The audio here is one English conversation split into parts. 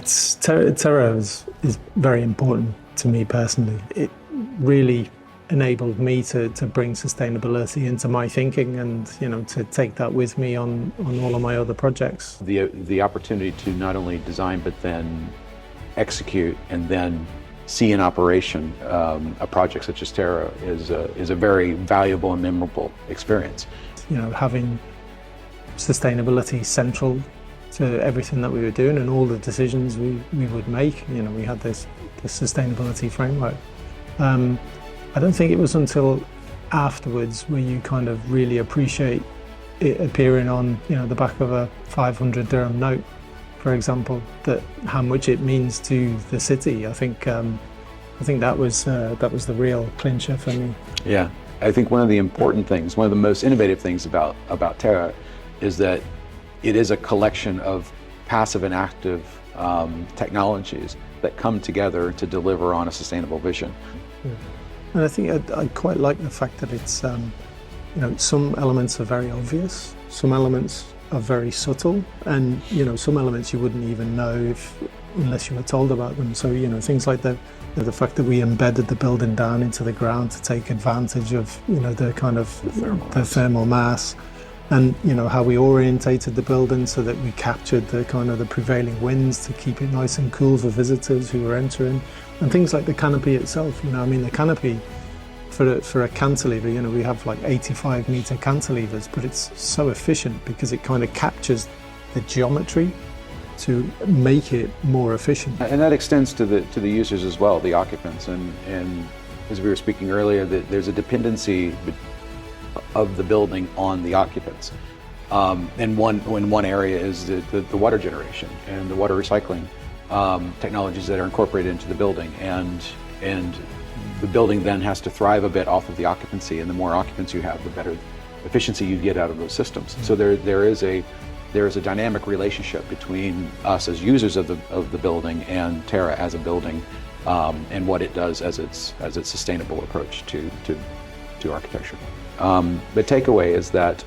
Terra is very important to me personally. It really enabled me to bring sustainability into my thinking and, you know, to take that with me on all of my other projects. The opportunity to not only design but then execute and then see in operation a project such as Terra is a very valuable and memorable experience. You know, having sustainability central to everything that we were doing and all the decisions we would make. You know, we had this sustainability framework. I don't think it was until afterwards where you kind of really appreciate it appearing on, you know, the back of a 500 dirham note, for example, that how much it means to the city. I think that was the real clincher for me. Yeah, I think one of the important things, one of the most innovative things about Terra is that it is a collection of passive and active technologies that come together to deliver on a sustainable vision. Yeah. And I think I quite like the fact that it's, you know, some elements are very obvious, some elements are very subtle, and, you know, some elements you wouldn't even know unless you were told about them. So, you know, things like the fact that we embedded the building down into the ground to take advantage of, you know, the kind of the thermal mass, and, you know, how we orientated the building so that we captured the kind of the prevailing winds to keep it nice and cool for visitors who were entering, and things like the canopy itself. You know, I mean, the canopy for a cantilever, you know, we have like 85-meter cantilevers, but it's so efficient because it kind of captures the geometry to make it more efficient. And that extends to the users as well, the occupants, and as we were speaking earlier, that there's a dependency of the building on the occupants. And one area is the water generation and the water recycling technologies that are incorporated into the building, and the building then has to thrive a bit off of the occupancy, and the more occupants you have, the better efficiency you get out of those systems. Mm-hmm. So there is a dynamic relationship between us as users of the building and Terra as a building, and what it does as its sustainable approach to architecture. The takeaway is that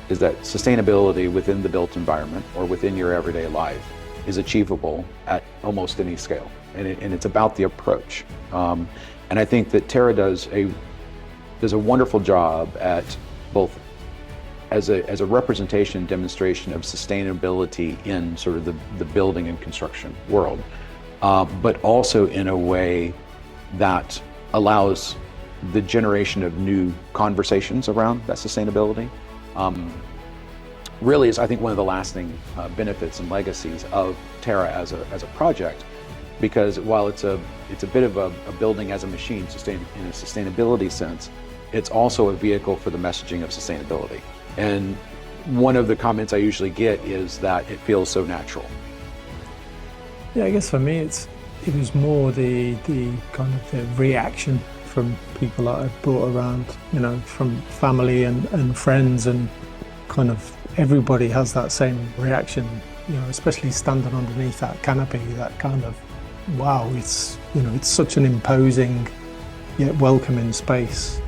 sustainability within the built environment or within your everyday life is achievable at almost any scale, and it's about the approach. And I think that Terra does a wonderful job at both as a representation and demonstration of sustainability in sort of the building and construction world, but also in a way that allows the generation of new conversations around that sustainability. Really is, I think, one of the lasting benefits and legacies of Terra as a project, because while it's a bit of a building as a machine in a sustainability sense, it's also a vehicle for the messaging of sustainability. And one of the comments I usually get is that it feels so natural. Yeah, I guess for me it was more the kind of the reaction from people that I've brought around, you know, from family and friends, and kind of everybody has that same reaction, you know, especially standing underneath that canopy, that kind of, wow, it's, you know, it's such an imposing yet welcoming space.